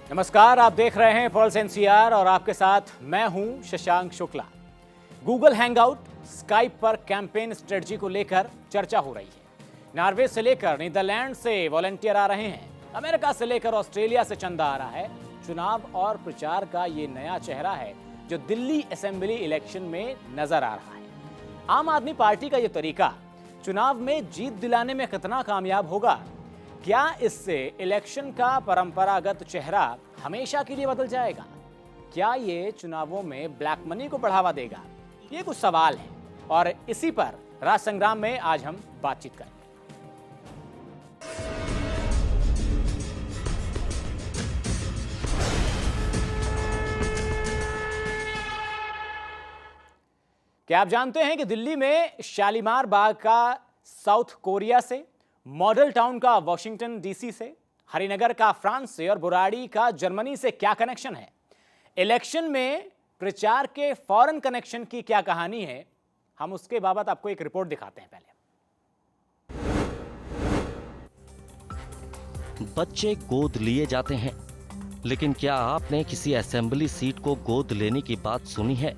नमस्कार, आप देख रहे हैं पल्स एनसीआर और आपके साथ मैं हूं Shashank Shukla. Google hangout, Skype पर कैंपेन स्ट्रेटजी को लेकर चर्चा हो रही है। नॉर्वे से लेकर नीदरलैंड से वॉलंटियर आ रहे हैं, अमेरिका से लेकर ऑस्ट्रेलिया से चंदा आ रहा है। चुनाव और प्रचार का ये नया चेहरा है जो दिल्ली असेंबली इलेक्शन में नजर आ रहा है। आम आदमी पार्टी का ये तरीका चुनाव में जीत दिलाने में कितना कामयाब होगा? क्या इससे इलेक्शन का परंपरागत चेहरा हमेशा के लिए बदल जाएगा? क्या ये चुनावों में ब्लैक मनी को बढ़ावा देगा? ये कुछ सवाल हैं और इसी पर राज संग्राम में आज हम बातचीत करेंगे। क्या आप जानते हैं कि दिल्ली में शालीमार बाग का साउथ कोरिया से, मॉडल टाउन का वॉशिंगटन डीसी से, हरिनगर का फ्रांस से और बुराड़ी का जर्मनी से क्या कनेक्शन है? इलेक्शन में प्रचार के फॉरेन कनेक्शन की क्या कहानी है? हम उसके बाबत आपको एक रिपोर्ट दिखाते हैं। पहले बच्चे गोद लिए जाते हैं, लेकिन क्या आपने किसी असेंबली सीट को गोद लेने की बात सुनी है?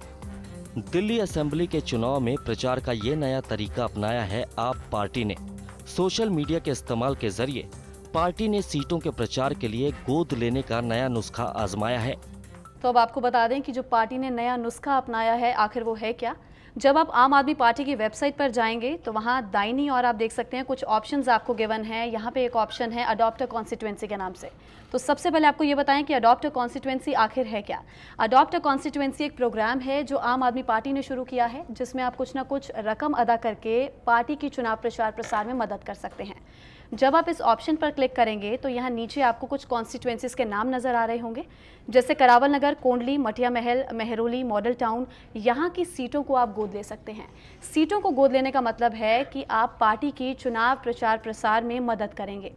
दिल्ली असेंबली के चुनाव में प्रचार का ये नया तरीका अपनाया है आप पार्टी ने। सोशल मीडिया के इस्तेमाल के जरिए पार्टी ने सीटों के प्रचार के लिए गोद लेने का नया नुस्खा आजमाया है। तो अब आपको बता दें कि जो पार्टी ने नया नुस्खा अपनाया है आखिर वो है क्या। जब आप आम आदमी पार्टी की वेबसाइट पर जाएंगे तो वहाँ दाहिनी और आप देख सकते हैं कुछ ऑप्शंस आपको गिवन है। यहाँ पे एक ऑप्शन है अडॉप्ट अ कॉन्स्टिट्यूएंसी के नाम से। तो सबसे पहले आपको ये बताएं कि अडॉप्ट अ कॉन्स्टिट्यूएंसी आखिर है क्या। अडॉप्ट अ कॉन्स्टिट्यूएंसी एक प्रोग्राम है जो आम आदमी पार्टी ने शुरू किया है, जिसमें आप कुछ ना कुछ रकम अदा करके पार्टी की चुनाव प्रचार प्रसार में मदद कर सकते हैं। जब आप इस ऑप्शन पर क्लिक करेंगे तो यहाँ नीचे आपको कुछ कॉन्स्टिट्यूएंसीज के नाम नज़र आ रहे होंगे, जैसे करावल नगर, कोंडली, मटिया महल, मेहरौली, मॉडल टाउन। यहाँ की सीटों को आप गोद ले सकते हैं। सीटों को गोद लेने का मतलब है कि आप पार्टी की चुनाव प्रचार प्रसार में मदद करेंगे।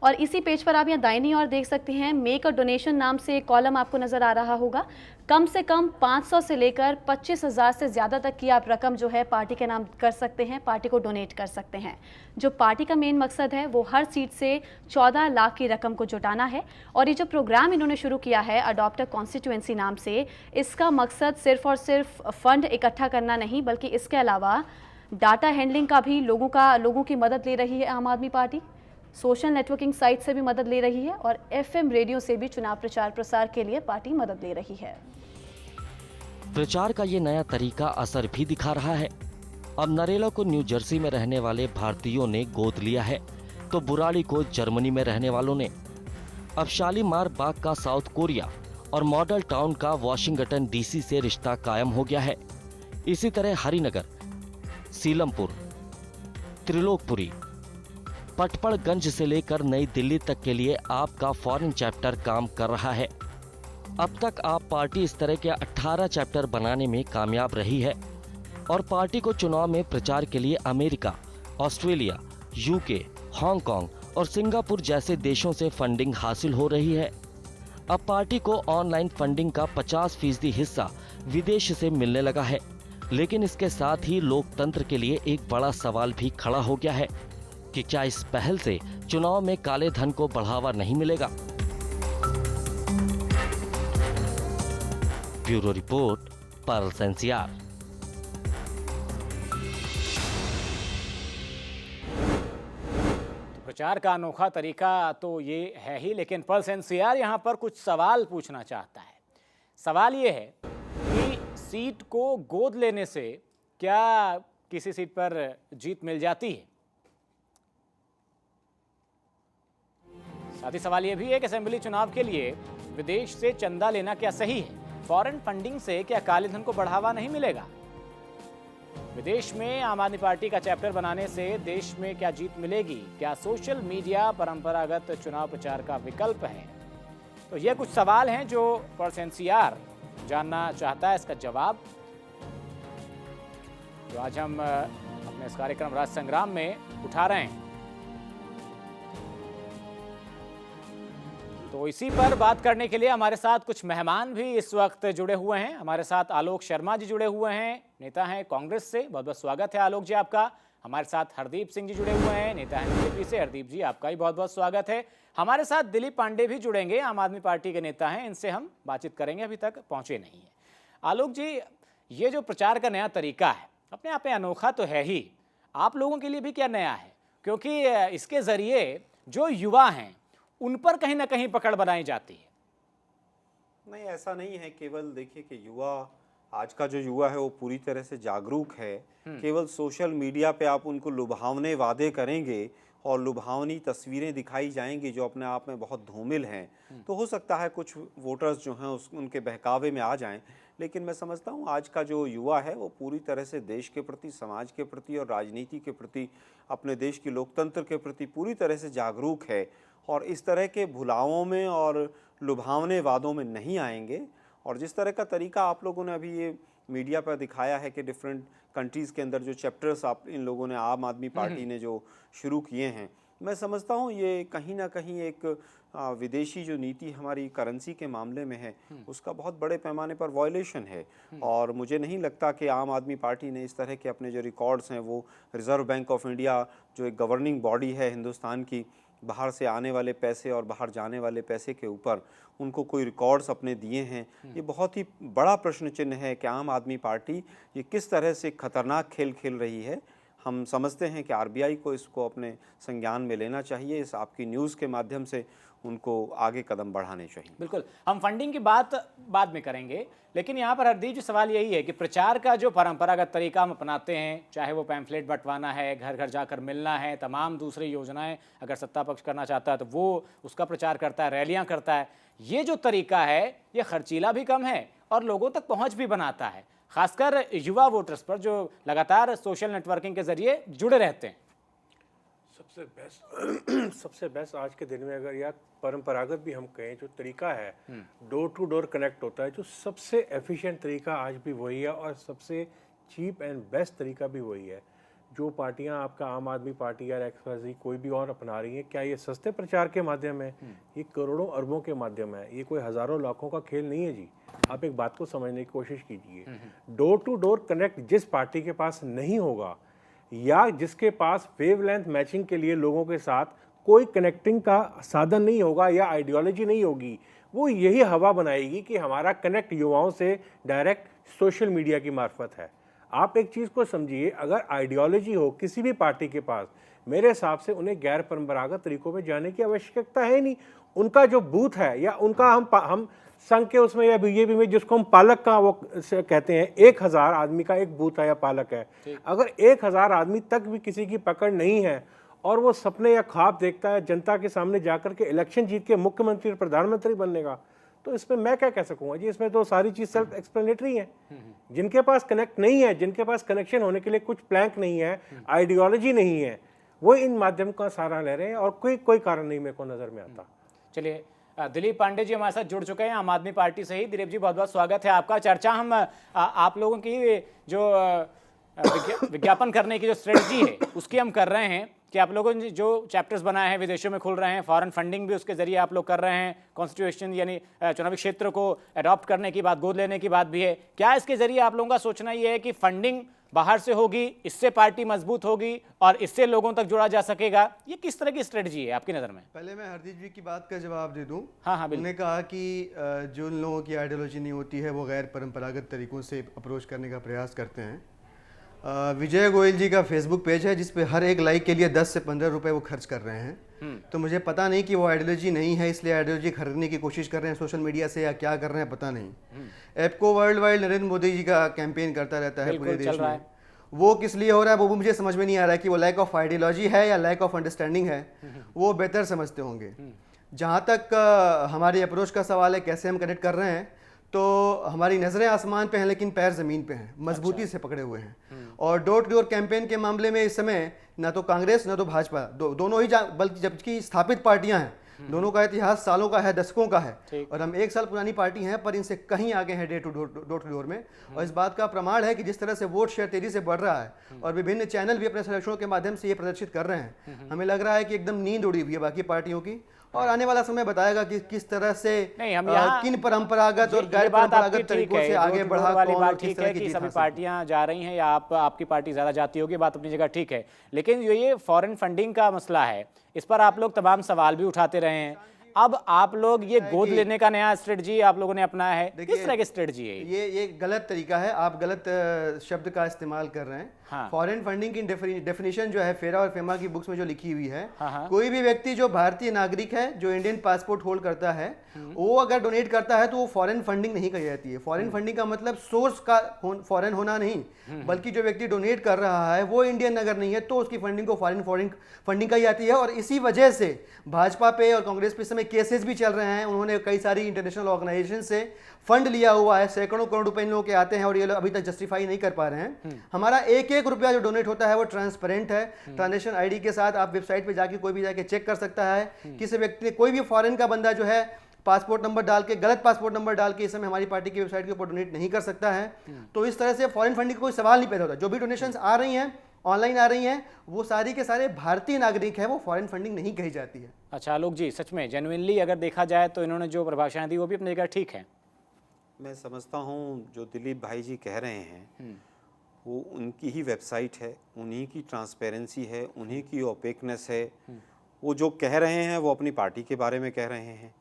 और इसी पेज पर आप यहाँ दाहिनी ओर देख सकते हैं मेक अ डोनेशन नाम से एक कॉलम आपको नज़र आ रहा होगा। कम से कम 500 से लेकर 25,000 से ज़्यादा तक की आप रकम जो है पार्टी के नाम कर सकते हैं, पार्टी को डोनेट कर सकते हैं। जो पार्टी का मेन मकसद है वो हर सीट से 14 लाख की रकम को जुटाना है। और ये जो प्रोग्राम इन्होंने शुरू किया है अडॉप्ट अ कॉन्स्टिट्यूएंसी नाम से, इसका मकसद सिर्फ और सिर्फ फंड इकट्ठा करना नहीं, बल्कि इसके अलावा डाटा हैंडलिंग का भी लोगों की मदद ले रही है आम आदमी पार्टी। सोशल नेटवर्किंग साइट से भी मदद ले रही है और एफएम रेडियो से भी चुनाव प्रचार प्रसार के लिए पार्टी मदद ले रही है। प्रचार का ये नया तरीका असर भी दिखा रहा है। अब नरेला को न्यू जर्सी में रहने वाले भारतीयों ने गोद लिया है, तो बुराड़ी को जर्मनी में रहने वालों ने। अब शालीमार बाग का साउथ कोरिया और मॉडल टाउन का वॉशिंगटन डीसी से रिश्ता कायम हो गया है। इसी तरह हरिनगर, सीलमपुर, त्रिलोकपुरी, पटपड़गंज से लेकर नई दिल्ली तक के लिए आपका फॉरेन चैप्टर काम कर रहा है। अब तक आप पार्टी इस तरह के 18 चैप्टर बनाने में कामयाब रही है और पार्टी को चुनाव में प्रचार के लिए अमेरिका, ऑस्ट्रेलिया, यूके, हांगकांग और सिंगापुर जैसे देशों से फंडिंग हासिल हो रही है। अब पार्टी को ऑनलाइन फंडिंग का 50% हिस्सा विदेश से मिलने लगा है। लेकिन इसके साथ ही लोकतंत्र के लिए एक बड़ा सवाल भी खड़ा हो गया है कि क्या इस पहल से चुनाव में काले धन को बढ़ावा नहीं मिलेगा? Bureau report, pulse NCR. प्रचार का अनोखा तरीका तो ये है ही, लेकिन पल्स एनसीआर यहाँ पर कुछ सवाल पूछना चाहता है। सवाल ये है कि सीट को गोद लेने से क्या किसी सीट पर जीत मिल जाती है? साथ ही सवाल यह भी है कि असेंबली चुनाव के लिए विदेश से चंदा लेना क्या सही है? फॉरेन फंडिंग से क्या काले धन को बढ़ावा नहीं मिलेगा? विदेश में आम आदमी पार्टी का चैप्टर बनाने से देश में क्या जीत मिलेगी? क्या सोशल मीडिया परंपरागत चुनाव प्रचार का विकल्प है? तो ये कुछ सवाल हैं जो पल्स एनसीआर जानना चाहता है इसका जवाब। तो आज हम अपने इस कार्यक्रम राज संग्राम में उठा रहे हैं। तो इसी पर बात करने के लिए हमारे साथ कुछ मेहमान भी इस वक्त जुड़े हुए हैं। हमारे साथ आलोक शर्मा जी जुड़े हुए हैं, नेता हैं कांग्रेस से। बहुत बहुत स्वागत है आलोक जी आपका। हमारे साथ हरदीप सिंह जी जुड़े हुए हैं, नेता हैं बीजेपी से। हरदीप जी आपका भी बहुत बहुत स्वागत है। हमारे साथ दिलीप पांडे भी जुड़ेंगे, आम आदमी पार्टी के नेता हैं, इनसे हम बातचीत करेंगे, अभी तक पहुंचे नहीं है। आलोक जी, ये जो प्रचार का नया तरीका है अपने आप में अनोखा तो है ही, आप लोगों के लिए भी क्या नया है? क्योंकि इसके जरिए जो युवा हैं उन पर कहीं ना कहीं पकड़ बनाई जाती है। नहीं, ऐसा नहीं है। केवल देखिए कि युवा, आज का जो युवा है वो पूरी तरह से जागरूक है। केवल सोशल मीडिया पे आप उनको लुभावने वादे करेंगे और लुभावनी तस्वीरें दिखाई जाएंगी जो अपने आप में बहुत धूमिल हैं, तो हो सकता है कुछ वोटर्स जो हैं उनके बहकावे में आ जाएं। लेकिन मैं समझता हूँ आज का जो युवा है वो पूरी तरह से देश के प्रति, समाज के प्रति और राजनीति के प्रति, अपने देश की लोकतंत्र के प्रति पूरी तरह से जागरूक है और इस तरह के भुलावों में और लुभावने वादों में नहीं आएंगे। और जिस तरह का तरीका आप लोगों ने अभी ये मीडिया पर दिखाया है कि डिफरेंट कंट्रीज़ के अंदर जो चैप्टर्स आप इन लोगों ने, आम आदमी पार्टी ने जो शुरू किए हैं, मैं समझता हूँ ये कहीं ना कहीं एक विदेशी जो नीति हमारी करेंसी के मामले में है उसका बहुत बड़े पैमाने पर वायलेशन है। और मुझे नहीं लगता कि आम आदमी पार्टी ने इस तरह के अपने जो रिकॉर्ड्स हैं वो रिज़र्व बैंक ऑफ इंडिया जो एक गवर्निंग बॉडी है हिंदुस्तान की, बाहर से आने वाले पैसे और बाहर जाने वाले पैसे के ऊपर उनको कोई रिकॉर्ड्स अपने दिए हैं। ये बहुत ही बड़ा प्रश्न चिन्ह है कि आम आदमी पार्टी ये किस तरह से खतरनाक खेल खेल रही है। हम समझते हैं कि आरबीआई को इसको अपने संज्ञान में लेना चाहिए, इस आपकी न्यूज़ के माध्यम से उनको आगे कदम बढ़ाने चाहिए। बिल्कुल, हम फंडिंग की बात बाद में करेंगे, लेकिन यहाँ पर हरदीप जी सवाल यही है कि प्रचार का जो परंपरागत तरीका हम अपनाते हैं, चाहे वो पैम्फलेट बंटवाना है, घर घर जाकर मिलना है, तमाम दूसरी योजनाएं अगर सत्ता पक्ष करना चाहता है तो वो उसका प्रचार करता है, रैलियां करता है, ये जो तरीका है ये खर्चीला भी कम है और लोगों तक पहुँच भी बनाता है, खासकर युवा वोटर्स पर जो लगातार सोशल नेटवर्किंग के जरिए जुड़े रहते हैं। सबसे बेस्ट आज के दिन में अगर या परंपरागत भी हम कहें जो तरीका है, डोर टू डोर कनेक्ट होता है, जो सबसे एफिशिएंट तरीका आज भी वही है और सबसे चीप एंड बेस्ट तरीका भी वही है। जो पार्टियां आपका आम आदमी पार्टी या एक्सवाईजेड कोई भी और अपना रही है, क्या ये सस्ते प्रचार के माध्यम है? ये करोड़ों अरबों के माध्यम है, ये कोई हजारों लाखों का खेल नहीं है जी। आप एक बात को समझने की कोशिश कीजिए, डोर टू डोर कनेक्ट जिस पार्टी के पास नहीं होगा या जिसके पास वेवलेंथ मैचिंग के लिए लोगों के साथ कोई कनेक्टिंग का साधन नहीं होगा या आइडियोलॉजी नहीं होगी, वो यही हवा बनाएगी कि हमारा कनेक्ट युवाओं से डायरेक्ट सोशल मीडिया की मार्फत है। आप एक चीज़ को समझिए, अगर आइडियोलॉजी हो किसी भी पार्टी के पास, मेरे हिसाब से उन्हें गैर परंपरागत तरीकों में जाने की आवश्यकता है नहीं। उनका जो बूथ है या उनका हम संघ के उसमें या बीजेपी में जिसको हम पालक का वो कहते हैं, 1000 आदमी का एक बूथ है या पालक है, अगर 1000 आदमी तक भी किसी की पकड़ नहीं है और वो सपने या ख्वाब देखता है जनता के सामने जाकर के इलेक्शन जीत के मुख्यमंत्री और प्रधानमंत्री बनने का, तो इसमें मैं क्या कह सकूंगा जी? इसमें तो सारी चीज सेल्फ एक्सप्लेनेटरी है। जिनके पास कनेक्ट नहीं है, जिनके पास कनेक्शन होने के लिए कुछ प्लैंक नहीं है, आइडियोलॉजी नहीं है, वो इन माध्यम का सहारा ले रहे हैं और कोई कारण नहीं मेरे को नजर में आता। चलिए, दिलीप पांडे जी हमारे साथ जुड़ चुके हैं आम आदमी पार्टी से ही। दिलीप जी, बहुत बहुत स्वागत है आपका। चर्चा हम आप लोगों की जो विज्ञापन करने की जो स्ट्रेटजी है उसकी हम कर रहे हैं कि आप लोगों ने जो चैप्टर्स बनाए हैं विदेशों में खुल रहे हैं, फॉरेन फंडिंग भी उसके जरिए आप लोग कर रहे हैं, कॉन्स्टिट्यूशन यानी चुनावी क्षेत्र को अडॉप्ट करने की बात, गोद लेने की बात भी है। क्या इसके जरिए आप लोगों का सोचना ये है कि फंडिंग बाहर से होगी, इससे पार्टी मजबूत होगी और इससे लोगों तक जुड़ा जा सकेगा? ये किस तरह की स्ट्रेटजी है आपकी नज़र में? पहले मैं हरदीप जी की बात का जवाब दे दूं। हाँ, उन्होंने कहा कि जो लोगों की आइडियोलॉजी नहीं होती है वो गैर परंपरागत तरीकों से अप्रोच करने का प्रयास करते हैं। विजय गोयल जी का फेसबुक पेज है जिस पे हर एक लाइक के लिए 10 से 15 रुपए वो खर्च कर रहे हैं। तो मुझे पता नहीं कि वो आइडियोलॉजी नहीं है इसलिए आइडियोलॉजी खरीदने की कोशिश कर रहे हैं सोशल मीडिया से या क्या कर रहे हैं पता नहीं। एपको वर्ल्ड वाइड नरेंद्र मोदी जी का कैंपेन करता रहता है पूरे देश में, वो किस लिए हो रहा है वो मुझे समझ में नहीं आ रहा है कि वो लैक ऑफ आइडियोलॉजी है या लैक ऑफ अंडरस्टैंडिंग है, वो बेहतर समझते होंगे। जहाँ तक हमारी अप्रोच का सवाल है कैसे हम कनेक्ट कर रहे हैं, तो हमारी नज़रें आसमान पे हैं लेकिन पैर ज़मीन पे हैं, मजबूती से पकड़े हुए हैं। और डोर टू डोर कैंपेन के मामले में इस समय ना तो कांग्रेस ना तो भाजपा दोनों ही बल्कि जबकि स्थापित पार्टियां हैं, दोनों का इतिहास सालों का है, दशकों का है, और हम 1 साल पुरानी पार्टी हैं पर इनसे कहीं आगे हैं डोर टू डोर में। और इस बात का प्रमाण है कि जिस तरह से वोट शेयर तेजी से बढ़ रहा है और विभिन्न चैनल भी अपने सर्वेक्षणों के माध्यम से ये प्रदर्शित कर रहे हैं, हमें लग रहा है कि एकदम नींद उड़ी हुई है बाकी पार्टियों की और आने वाला समय बताएगा कि किस तरह से नहीं, हम यहाँ किन परंपरागत और ये गैर बात आपकी परंपरागत ठीक तरीकों है, से आगे डोर टू बढ़ा डोर वाली कौन और बात किस ठीक तरह है की कि जीत सभी हासिल। पार्टियां जा रही हैं या आपकी पार्टी ज्यादा जाती होगी, बात अपनी जगह ठीक है। लेकिन जो ये फॉरेन फंडिंग का मसला है, इस पर आप लोग तमाम सवाल भी उठाते रहे हैं। अब आप लोग ये गोद लेने का नया स्ट्रेटजी आप लोगों ने अपनाया है, किस तरह की स्ट्रेटजी है ये गलत तरीका है, आप गलत शब्द का इस्तेमाल कर रहे हैं। हाँ। फॉरेन फंडिंग की डेफिनेशन जो है फेरा और फेमा की बुक्स में जो लिखी हुई है, हाँ। कोई भी व्यक्ति जो भारतीय नागरिक है, जो इंडियन पासपोर्ट होल्ड करता है, वो अगर डोनेट करता है तो वो फॉरेन फंडिंग नहीं कही जाती है। फॉरेन फंडिंग का मतलब सोर्स का फॉरेन होना नहीं, बल्कि जो व्यक्ति डोनेट कर रहा है वो इंडियन अगर नहीं है तो उसकी फंडिंग को फॉरेन फंडिंग कही जाती है। और इसी वजह से भाजपा पे और कांग्रेस पे इस समय केसेस भी चल रहे हैं। उन्होंने कई सारी इंटरनेशनल ऑर्गेनाइजेशन से फंड लिया हुआ है, सैकड़ों करोड़ रुपए इन लोगों के आते हैं और ये लोग अभी तक जस्टिफाई नहीं कर पा रहे हैं। हमारा एक एक रुपया जो डोनेट होता है वो ट्रांसपेरेंट है, ट्रांजेक्शन आईडी के साथ। आप वेबसाइट पे जाके कोई भी जाके चेक कर सकता है। किसी व्यक्ति ने, कोई भी फॉरेन का बंदा जो है पासपोर्ट नंबर डाल के, गलत पासपोर्ट नंबर डाल के इस समय हमारी पार्टी की वेबसाइट के ऊपर डोनेट नहीं कर सकता है। तो इस तरह से फॉरेन फंडिंग का कोई सवाल नहीं पैदा होता। जो भी डोनेशंस आ रही हैं, ऑनलाइन आ रही हैं, वो सारी के सारे भारतीय नागरिक हैं, वो फॉरेन फंडिंग नहीं कही जाती है। अच्छा आलोक जी, सच में जेन्युइनली अगर देखा जाए तो इन्होंने जो परिभाषाएं दी वो भी अपनी जगह ठीक है। मैं समझता हूँ जो दिलीप भाई जी कह रहे हैं वो उनकी ही वेबसाइट है, उन्हीं की ट्रांसपेरेंसी है, उन्हीं की ओपेकनेस है। वो जो कह रहे हैं वो अपनी पार्टी के बारे में कह रहे हैं।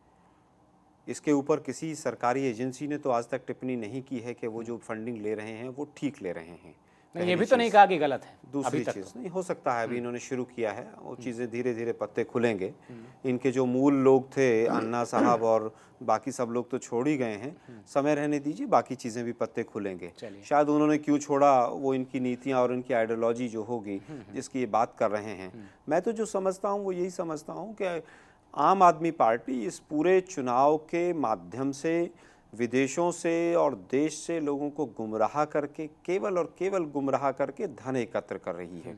इसके ऊपर किसी सरकारी एजेंसी ने तो आज तक टिप्पणी नहीं की है कि वो जो फंडिंग ले रहे हैं वो ठीक ले रहे हैं। नहीं, ये भी तो नहीं कहा कि गलत है। दूसरी चीज़ नहीं हो सकता है, अभी इन्होंने शुरू किया है, वो चीज़ें धीरे धीरे पत्ते खुलेंगे। इनके जो मूल लोग थे, अन्ना साहब और बाकी सब लोग तो छोड़ ही गए हैं, समय रहने दीजिए, बाकी चीज़ें भी पत्ते खुलेंगे। शायद उन्होंने क्यों छोड़ा, वो इनकी नीतियाँ और इनकी आइडियोलॉजी जो होगी जिसकी ये बात कर रहे हैं। मैं तो जो समझता हूँ वो यही समझता हूँ कि आम आदमी पार्टी इस पूरे चुनाव के माध्यम से विदेशों से और देश से लोगों को गुमराह करके, केवल और केवल गुमराह करके धन एकत्र कर रही है।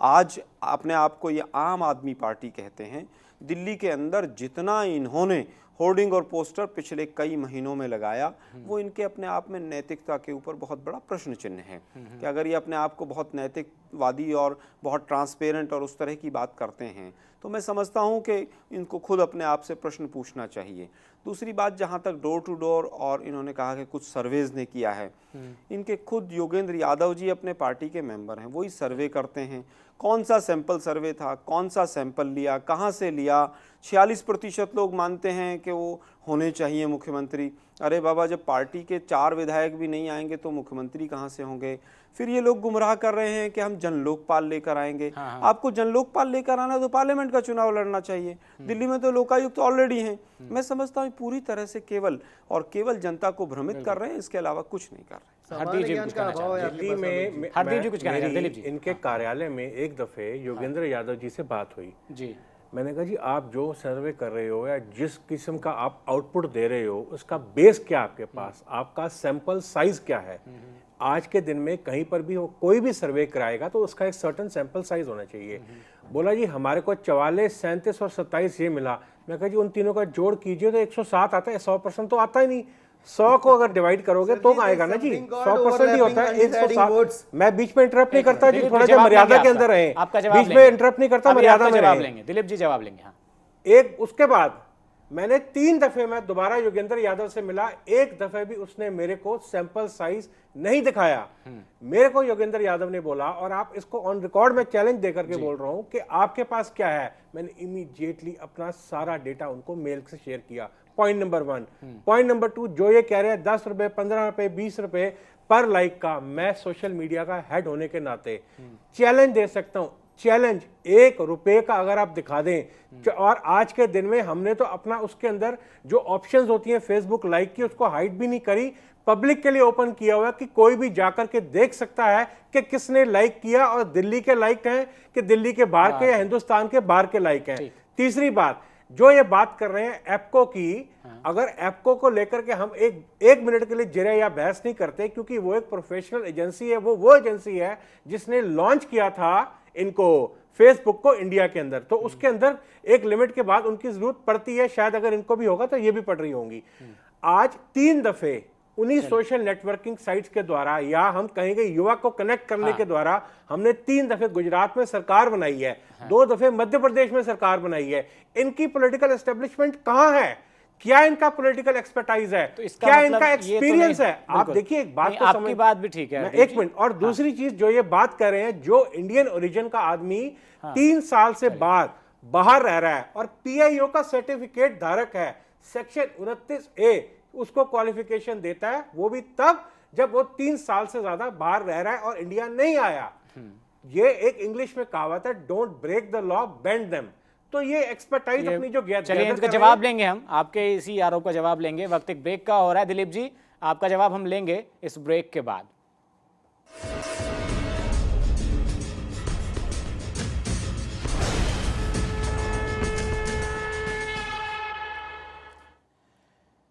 आज अपने आप को ये आम आदमी पार्टी कहते हैं। दिल्ली के अंदर जितना इन्होंने होर्डिंग और पोस्टर पिछले कई महीनों में लगाया, वो इनके अपने आप में नैतिकता के ऊपर बहुत बड़ा प्रश्न चिन्ह है कि अगर ये अपने आप को बहुत नैतिकवादी और बहुत ट्रांसपेरेंट और उस तरह की बात करते हैं तो मैं समझता हूं कि इनको खुद अपने आप से प्रश्न पूछना चाहिए। दूसरी बात, जहां तक डोर टू डोर और इन्होंने कहा कि कुछ सर्वेज ने किया है, इनके खुद योगेंद्र यादव जी अपने पार्टी के मेंबर हैं, वही सर्वे करते हैं। कौन सा सैंपल सर्वे था, कौन सा सैंपल लिया, कहाँ से लिया? 46% लोग मानते हैं कि वो होने चाहिए मुख्यमंत्री। अरे बाबा, जब पार्टी के 4 विधायक भी नहीं आएंगे तो मुख्यमंत्री कहाँ से होंगे? फिर ये लोग गुमराह कर रहे हैं कि हम जन लोकपाल लेकर आएंगे। आपको जन लोकपाल लेकर आना तो पार्लियामेंट का चुनाव लड़ना चाहिए। दिल्ली में तो लोकायुक्त ऑलरेडी हैं। मैं समझता हूँ पूरी तरह से केवल और केवल जनता को भ्रमित कर रहे हैं, इसके अलावा कुछ नहीं कर रहे। हरदीप जी कुछ कहना चाहते हैं। दिल्ली में हरदीप जी कुछ कहना चाहते हैं। दिलीप जी, इनके कार्यालय में एक दफे योगेंद्र यादव जी से बात हुई जी। मैंने कहा जी, आप जो सर्वे कर रहे हो या जिस किस्म का आप आउटपुट दे रहे हो उसका बेस क्या आपके पास, आपका सैंपल साइज क्या है? आज के दिन में कहीं पर भी कोई भी सर्वे कराएगा तो उसका एक सर्टेन सैंपल साइज होना चाहिए। बोला जी हमारे को 44, 37 और 27 ये मिला। मैं कहा जी उन तीनों का जोड़ कीजिए तो 107 आता है। 100% तो आता ही नहीं। 100 को अगर डिवाइड करोगे तो आएगा ना जी, 100% ही होता है। 107। मैं बीच में इंटरप्ट नहीं करता जी, थोड़ा सा मर्यादा के अंदर रहे। बीच में इंटरप्ट नहीं करता, मर्यादा में रहे। दिलीप जी जवाब लेंगे। हाँ, एक उसके बाद मैंने 3 दफे मैं दोबारा योगेंद्र यादव से मिला, एक दफे भी उसने मेरे को सैंपल साइज नहीं दिखाया। मेरे को योगेंद्र यादव ने बोला, और आप इसको ऑन रिकॉर्ड में चैलेंज देकर के बोल रहा हूं कि आपके पास क्या है। मैंने इमीडिएटली अपना सारा डेटा उनको मेल से शेयर किया। Point number 1। पॉइंट नंबर 2, जो ये कह रहे हैं 10 रुपए, 15 रुपए, 20 रुपए पर लाइक का, मैं सोशल मीडिया का हेड होने के नाते चैलेंज दे सकता हूं। चैलेंज, 1 रुपए का अगर आप दिखा दें। और आज के दिन में हमने तो अपना उसके अंदर जो ऑप्शंस होती हैं फेसबुक लाइक की, उसको हाइड भी नहीं करी, पब्लिक के लिए ओपन किया हुआ कि कोई भी जाकर के देख सकता है कि किसने लाइक किया, और दिल्ली के लाइक हैं कि दिल्ली के बाहर के या हिंदुस्तान के बाहर के लाइक हैं। तीसरी बात, जो ये बात कर रहे हैं एप्को की, अगर एप्को को लेकर के हम एक मिनट के लिए जरा या बहस नहीं करते, क्योंकि वो एक प्रोफेशनल एजेंसी है। वो एजेंसी है जिसने लॉन्च किया था इनको, फेसबुक को इंडिया के अंदर। तो उसके अंदर एक लिमिट के बाद उनकी जरूरत पड़ती है, शायद अगर इनको भी होगा तो ये भी पड़ रही होंगी। आज 3 दफे उन्हीं सोशल नेटवर्किंग साइट्स के द्वारा या हम कहेंगे युवा को कनेक्ट करने के द्वारा हमने 3 दफे गुजरात में सरकार बनाई है, 2 दफे मध्य प्रदेश में सरकार बनाई है। इनकी पॉलिटिकल एस्टेब्लिशमेंट कहां है? क्या इनका पॉलिटिकल एक्सपर्टाइज है? तो इसका क्या मतलब इनका ये तो एक्सपीरियंस नहीं, है? आप देखिए एक बात तो आपकी बात भी ठीक है, एक मिनट। और दूसरी चीज जो ये बात कर रहे हैं, जो इंडियन ओरिजिन का आदमी 3 साल से बाद बाहर रह रहा है और पीआईओ का सर्टिफिकेट धारक है, सेक्शन 29A उसको क्वालिफिकेशन देता है, वो भी तब जब वो 3 साल से ज्यादा बाहर रह रहा है और इंडिया नहीं आया। ये एक इंग्लिश में कहावत है, don't break the law bend them. तो ये एक्सपर्टाइज अपनी जो चलिए इसका जवाब लेंगे हम, आपके इसी आरोप का जवाब लेंगे। वक्त एक ब्रेक का हो रहा है दिलीप जी, आपका जवाब हम लेंगे इस ब्रेक के बाद।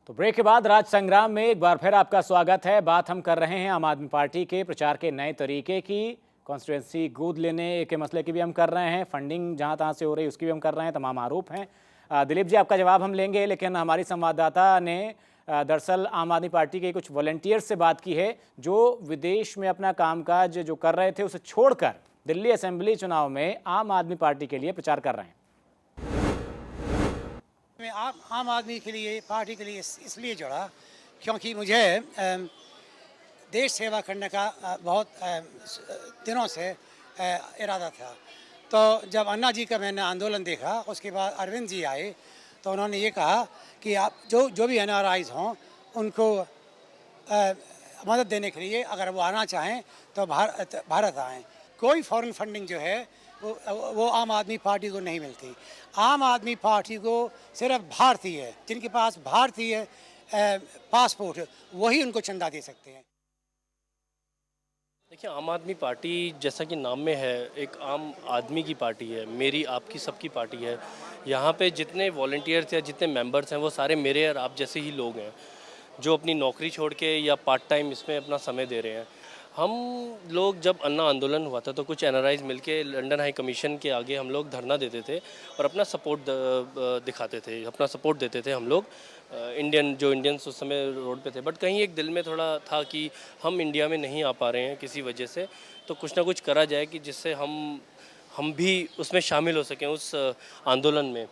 तो ब्रेक के बाद राज संग्राम में एक बार फिर आपका स्वागत है। बात हम कर रहे हैं आम आदमी पार्टी के प्रचार के नए तरीके की, कॉन्स्टिट्यूंसी गोद लेने के मसले की भी हम कर रहे हैं, फंडिंग जहां तहां से हो रही है उसकी भी हम कर रहे हैं, तमाम आरोप हैं। दिलीप जी आपका जवाब हम लेंगे, लेकिन हमारी संवाददाता ने दरअसल आम आदमी पार्टी के कुछ वॉलंटियर्स से बात की है जो विदेश में अपना कामकाज जो कर रहे थे उसे छोड़कर दिल्ली असेंबली चुनाव में आम आदमी पार्टी के लिए प्रचार कर रहे हैं। मैं आम आदमी के लिए, पार्टी के लिए इसलिए जुड़ा क्योंकि मुझे देश सेवा करने का बहुत दिनों से इरादा था। तो जब अन्ना जी का मैंने आंदोलन देखा, उसके बाद अरविंद जी आए तो उन्होंने ये कहा कि आप जो भी NRIs हों उनको मदद देने के लिए अगर वो आना चाहें तो भारत आएँ। कोई फॉरेन फंडिंग जो है वो आम आदमी पार्टी को नहीं मिलती। आम आदमी पार्टी को सिर्फ भारतीय, जिनके पास भारतीय पासपोर्ट, वही उनको चंदा दे सकते हैं। देखिए, आम आदमी पार्टी जैसा कि नाम में है, एक आम आदमी की पार्टी है, मेरी आपकी सबकी पार्टी है। यहाँ पे जितने वॉलंटियर्स या जितने मेंबर्स हैं वो सारे मेरे और आप जैसे ही लोग हैं जो अपनी नौकरी छोड़ के या पार्ट टाइम इसमें अपना समय दे रहे हैं। हम लोग जब अन्ना आंदोलन हुआ था तो कुछ NRIs मिलके लंदन हाई कमीशन के आगे हम लोग धरना देते थे और अपना सपोर्ट दिखाते थे, अपना सपोर्ट देते थे हम लोग। इंडियंस उस समय रोड पे थे, बट कहीं एक दिल में थोड़ा था कि हम इंडिया में नहीं आ पा रहे हैं किसी वजह से, तो कुछ ना कुछ करा जाए कि जिससे हम भी उसमें शामिल हो सकें उस आंदोलन में।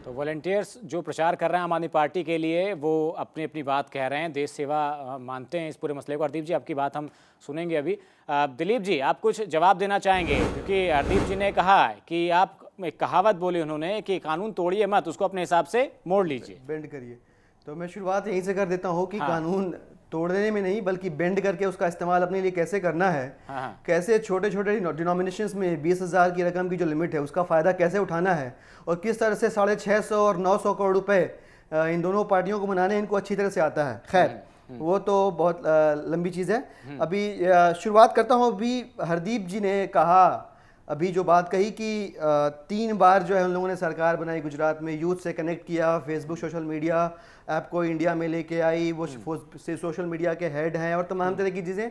तो वॉलंटियर्स जो प्रचार कर रहे हैं आम आदमी पार्टी के लिए, वो अपनी अपनी बात कह रहे हैं, देश सेवा मानते हैं इस पूरे मसले को। हरदीप जी आपकी बात हम सुनेंगे अभी। दिलीप जी आप कुछ जवाब देना चाहेंगे, क्योंकि हरदीप जी ने कहा है कि आप एक कहावत बोली उन्होंने कि कानून तोड़िए मत, उसको अपने हिसाब से मोड़ लीजिए, बेंड करिए। तो मैं शुरुआत यहीं से कर देता हूँ कि कानून तोड़ने में नहीं बल्कि बेंड करके उसका इस्तेमाल अपने लिए कैसे करना है, कैसे छोटे छोटे डिनोमिनेशंस में 20,000 की रकम की जो लिमिट है उसका फ़ायदा कैसे उठाना है, और किस तरह से 650 और 900 करोड़ रुपए इन दोनों पार्टियों को बनाने इनको अच्छी तरह से आता है। खैर वो तो बहुत लंबी चीज़ है। अभी शुरुआत करता हूँ। अभी हरदीप जी ने कहा, अभी जो बात कही कि 3 बार जो है उन लोगों ने सरकार बनाई गुजरात में, यूथ से कनेक्ट किया, फेसबुक सोशल मीडिया ऐप को इंडिया में लेके आई, वो सोशल मीडिया के हेड हैं और तमाम तरह की चीज़ें।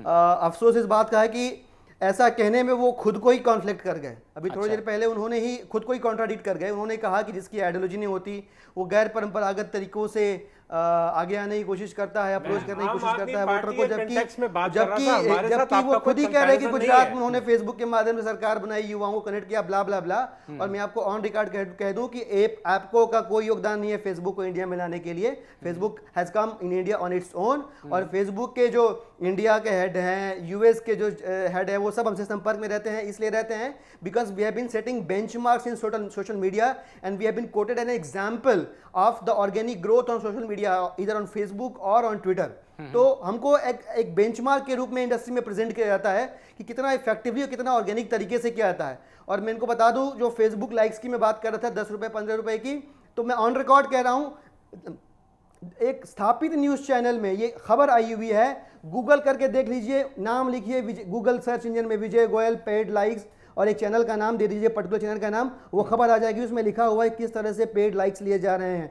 अफसोस इस बात का है कि ऐसा कहने में वो खुद को ही कॉन्फ्लिक्ट कर गए। अभी थोड़ी देर पहले उन्होंने ही खुद को ही कॉन्ट्राडिक्ट कर गए। उन्होंने कहा कि जिसकी आइडियोलॉजी नहीं होती वो गैर परंपरागत तरीकों से आगे आने की कोशिश करता है, अप्रोच करने की कोशिश करता है वोटर को, जबकि वो खुद ही कह रहे हैं कि गुजरात में उन्होंने फेसबुक के माध्यम से सरकार बनाई, युवाओं को कनेक्ट किया, ब्ला ब्ला ब्ला। और मैं आपको ऑन रिकॉर्ड कह दूं कि एप्को का कोई योगदान नहीं है फेसबुक को इंडिया में लाने के लिए। Facebook has come in India on its own. और फेसबुक के जो इंडिया के हेड हैं, यूएस के जो हेड है, वो सब हमसे संपर्क में रहते हैं। इसलिए रहते हैं because we have been setting benchmarks in social media and we have been quoted an example of the organic growth on social media, इधर ऑन फेसबुक और ऑन ट्विटर। तो हमको एक बेंचमार्क के रूप में इंडस्ट्री में प्रेजेंट किया जाता है कि कितना इफेक्टिवली और कितना ऑर्गेनिक तरीके से किया जाता है। और मैं इनको बता दूं, जो फेसबुक लाइक्स की मैं बात कर रहा था 10 रुपए 15 रुपए की, तो मैं ऑन रिकॉर्ड कह रहा हूं, एक स्थापित न्यूज चैनल में ये खबर आई हुई है, गूगल करके देख लीजिए, नाम लिखिए गूगल सर्च इंजन में विजय गोयल पेड लाइक्स और एक चैनल का नाम दे दीजिए, पर्टिकुलर चैनल का नाम, वो खबर आ जाएगी। उसमें लिखा हुआ है किस तरह से पेड लाइक्स लिए जा रहे हैं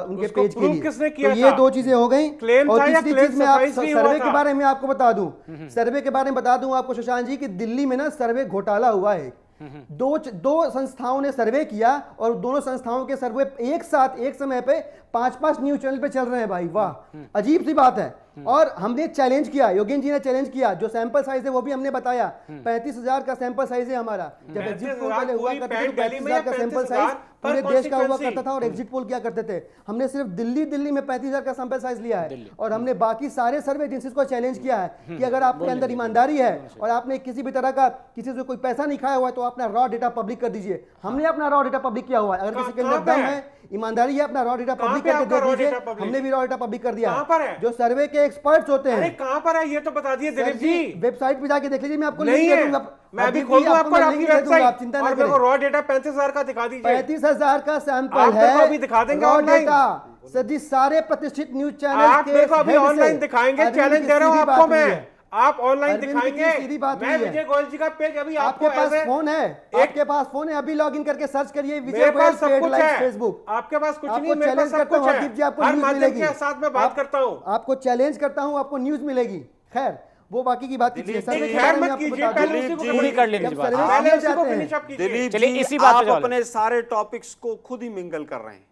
उनके पेज के लिए। किसने किया तो ये 2 चीजें हो गई। और तीसरी चीज मैं आप सर्वे के बारे में आपको बता दूं, सर्वे के बारे में बता दूं आपको शशांक जी कि दिल्ली में ना सर्वे घोटाला हुआ है। दो संस्थाओं ने सर्वे किया और दोनों संस्थाओं के सर्वे एक साथ एक समय पे 5-5 न्यूज चैनल पे चल रहे हैं भाई, वाह अजीब सी बात है। और हमने चैलेंज किया, योगेंद्र जी ने चैलेंज किया, जो सैंपल साइज है वो भी हमने बताया, 35,000 का सैंपल साइज है हमारा। जब एग्जिट पोल पहले हुआ करता था तो 35,000 का सैंपल साइज पूरे देश का हुआ करता था और एग्जिट पोल क्या करते थे। हमने सिर्फ दिल्ली में 35,000 का सैंपल साइज लिया है और हमने बाकी सारे सर्वे एजेंसीज को चैलेंज किया है कि अगर आपके अंदर ईमानदारी है और आपने किसी भी तरह का किसी से कोई पैसा नहीं खाया हुआ है तो अपना रॉ डेटा पब्लिक कर दीजिए। हमने अपना रॉ डेटा पब्लिक किया हुआ है। अगर किसी के अंदर दम है, ईमानदारी है, अपना रॉ डेटा पब्लिक करके दे दीजिए। हमने भी रॉ डेटा पब्लिक कर दिया है। जो सर्वे के एक्सपर्ट्स होते हैं, कहां पर है ये तो बता दिए दिलीप जी। वेबसाइट पे जाके देख लीजिए, मैं आपको नहीं लिंक दे है, दूंगा। मैं अभी खोलूंगा आपको आपकी वेबसाइट, आप चिंता ना करें। रॉ डेटा 35,000 का दिखा दीजिए। 35,000 का सैंपल आप मेरे है, को अभी दिखा देंगे रॉ ऑनलाइन। डेटा सर जी, सारे प्रतिष्ठित न्यूज चैनल आप मेरे को अभी ऑनलाइन दिखाएंगे, चैलेंज दे रहा हूं आपको मैं। आप ऑनलाइन दिखाएंगे। मैं विजय गोयल जी का पेज अभी आपके पास फोन है, आपके पास फोन है, अभी लॉगिन करके सर्च करिए विजय गोयल पेज लाइव फेसबुक। आपके पास कुछ नहीं, आपको मेरे पास चैलेंज सब करता हूं कुछ हरदीप जी, है। आपको हर न्यूज माध्यम मिलेगी। के साथ मैं बात करता हूं। आपको चैलेंज करता हूं, आपको न्यूज मिलेगी। खैर वो बाकी की बात कीजिए, सर्वे के खैर बारे में मत आपको कीजिए, बता पहले दूं। उसी को पूरी कर लेंगे जब बात। सर्वे पहले किए उसी को जाते फिनिश हैं, अप कीजिए। दिलीप चलिए, जी, इसी बात पे आप चलो। अपने सारे टॉपिक्स को खुद ही मिंगल कर रहे हैं।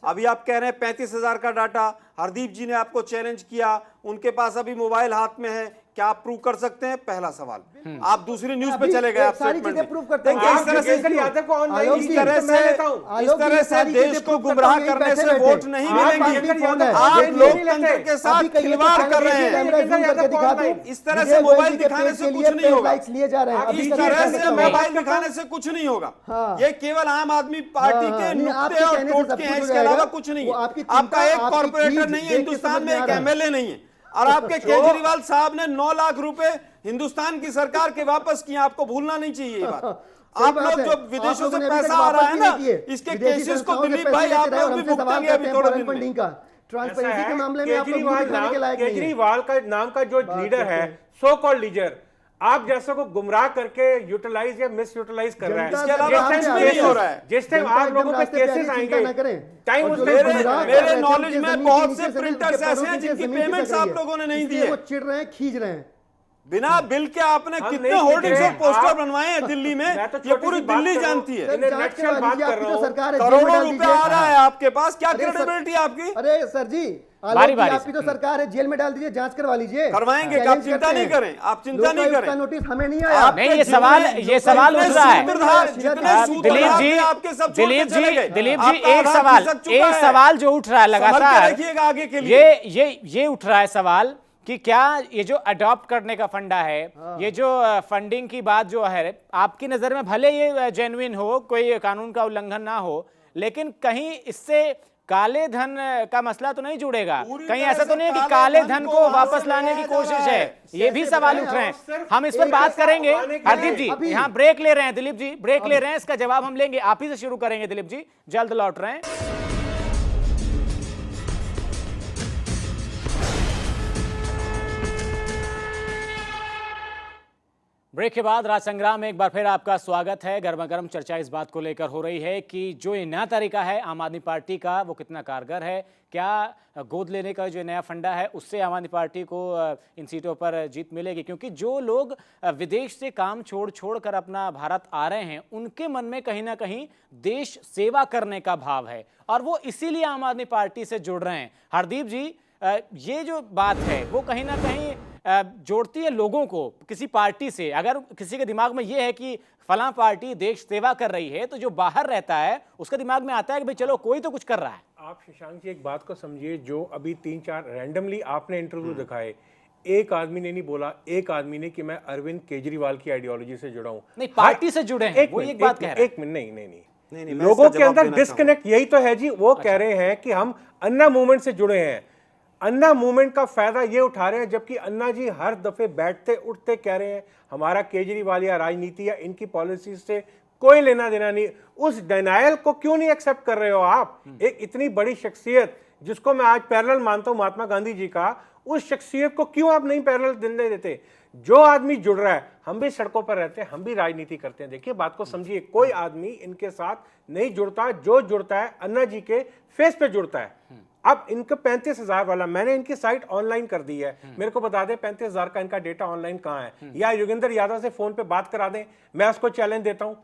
अभी आप कह रहे हैं 35,000 का डाटा, हरदीप जी ने आपको चैलेंज किया, उनके पास अभी मोबाइल हाथ में है, क्या आप प्रूव कर सकते हैं? पहला सवाल। आप दूसरी न्यूज पे चले गए, आप सारी स्टेटमेंट चीजें प्रूव में। करते हैं। देखिए, इस तरह से इस तरह से गुमराह करने से वोट नहीं मिलेंगे। आप लोकतंत्र के साथ खिलवाड़ कर रहे हैं। इस तरह से मोबाइल दिखाने से कुछ नहीं होगा। लिए जा रहे हैं। इस तरह से मोबाइल दिखाने से कुछ नहीं होगा। ये केवल आम आदमी पार्टी के नुक्ते और टोटके हैं, इसके अलावा कुछ नहीं है। आपका एक कॉर्पोरेटर नहीं है हिंदुस्तान में, एक एमएलए नहीं है। और आपके केजरीवाल साहब ने 9 लाख रुपए हिंदुस्तान की सरकार के वापस किए, आपको भूलना नहीं चाहिए ये बात। आप लोग जो विदेशों से पैसा आ रहा है ना, इसके केसेस को दिलीप भाई आप लोग भी भुगतेंगे अभी थोड़े दिन में। ट्रांसपेरेंसी के मामले में आप लोग मुंह दिखाने के लायक नहीं है। केजरीवाल का नाम का जो लीडर है, सो कॉल्ड लीडर, आप जैसे को गुमराह करके यूटिलाइज या मिस यूटिलाइज कर रहा है। इसके अलावा कुछ भी नहीं हो रहा है। जिस टाइम आप लोगों पे केसेस आएंगे, टाइम उस मेरे नॉलेज में बहुत से प्रिंटर्स ऐसे हैं जिनकी पेमेंट्स आप लोगों ने नहीं दी है। वो चिढ़ रहे हैं, खींच रहे हैं। बिना बिल के आपने कितने होर्डिंग्स और पोस्टर बनवाए हैं दिल्ली में, ये पूरी दिल्ली जानती है। करोड़ों रुपए आ रहा है आपके पास, क्या क्रेडिबिलिटी आपकी? अरे सर जी, आपकी तो सरकार है, जेल में डाल दीजिए, जांच करवा लीजिए। करवाएंगे, आप चिंता नहीं करें, आप चिंता नहीं करें। नोटिस हमें नहीं आया। नहीं, ये सवाल उठ रहा है दिलीप जी, एक सवाल जो उठ रहा है लगातार, आगे के लिए ये उठ रहा है सवाल कि क्या ये जो अडॉप्ट करने का फंडा है, ये जो फंडिंग की बात जो है, आपकी नजर में भले ये जेन्युइन हो, कोई कानून का उल्लंघन ना हो, लेकिन कहीं इससे काले धन का मसला तो नहीं जुड़ेगा? कहीं ऐसा तो नहीं है कि काले धन को वापस लाने की कोशिश है? ये भी सवाल उठ रहे हैं। हम इस पर बात करेंगे। हरदीप जी यहाँ ब्रेक ले रहे हैं, दिलीप जी ब्रेक ले रहे हैं, इसका जवाब हम लेंगे। आप ही से शुरू करेंगे दिलीप जी, जल्द लौट रहे हैं। ब्रेक के बाद राज संग्राम में एक बार फिर आपका स्वागत है। गर्मा गर्म चर्चा इस बात को लेकर हो रही है कि जो ये नया तरीका है आम आदमी पार्टी का, वो कितना कारगर है। क्या गोद लेने का जो नया फंडा है उससे आम आदमी पार्टी को इन सीटों पर जीत मिलेगी? क्योंकि जो लोग विदेश से काम छोड़ कर अपना भारत आ रहे हैं, उनके मन में कहीं ना कहीं देश सेवा करने का भाव है और वो इसीलिए आम आदमी पार्टी से जुड़ रहे हैं। हरदीप जी, ये जो बात है वो कहीं ना कहीं जोड़ती है लोगों को किसी पार्टी से। अगर किसी के दिमाग में ये है कि फलां पार्टी देश सेवा कर रही है, तो जो बाहर रहता है उसके दिमाग में आता है कि भाई चलो कोई तो कुछ कर रहा है। आप शशांक जी एक बात को समझिए, जो अभी 3-4 रैंडमली आपने इंटरव्यू दिखाए, एक आदमी ने नहीं बोला, एक आदमी ने कि मैं अरविंद केजरीवाल की आइडियोलॉजी से जुड़ा हूं। नहीं, पार्टी से जुड़े हैं, वो एक बात कह रहे हैं। एक मिनट, नहीं, लोगों के अंदर डिस्कनेक्ट यही तो है जी। वो कह रहे हैं कि हम अन्ना मूवमेंट से जुड़े हैं, अन्ना मूवमेंट का फायदा ये उठा रहे हैं, जबकि अन्ना जी हर दफे बैठते उठते कह रहे हैं हमारा केजरीवाल या राजनीति या इनकी पॉलिसी से कोई लेना देना नहीं। उस डिनायल को क्यों नहीं एक्सेप्ट कर रहे हो आप? एक इतनी बड़ी शख्सियत जिसको मैं आज पैरेलल मानता हूं महात्मा गांधी जी का, उस शख्सियत को क्यों आप नहीं पैरेलल देने देते? जो आदमी जुड़ रहा है, हम भी सड़कों पर रहते हैं, हम भी राजनीति करते हैं। देखिए बात को समझिए, कोई आदमी इनके साथ नहीं जुड़ता, जो जुड़ता है अन्ना जी के फेस पे जुड़ता है। अब इनका 35,000 वाला मैंने इनकी साइट ऑनलाइन कर दी है, मेरे को बता दें 35,000 का इनका डेटा ऑनलाइन कहां है, या योगेंद्र यादव से फोन पे बात करा दें, मैं उसको चैलेंज देता हूं।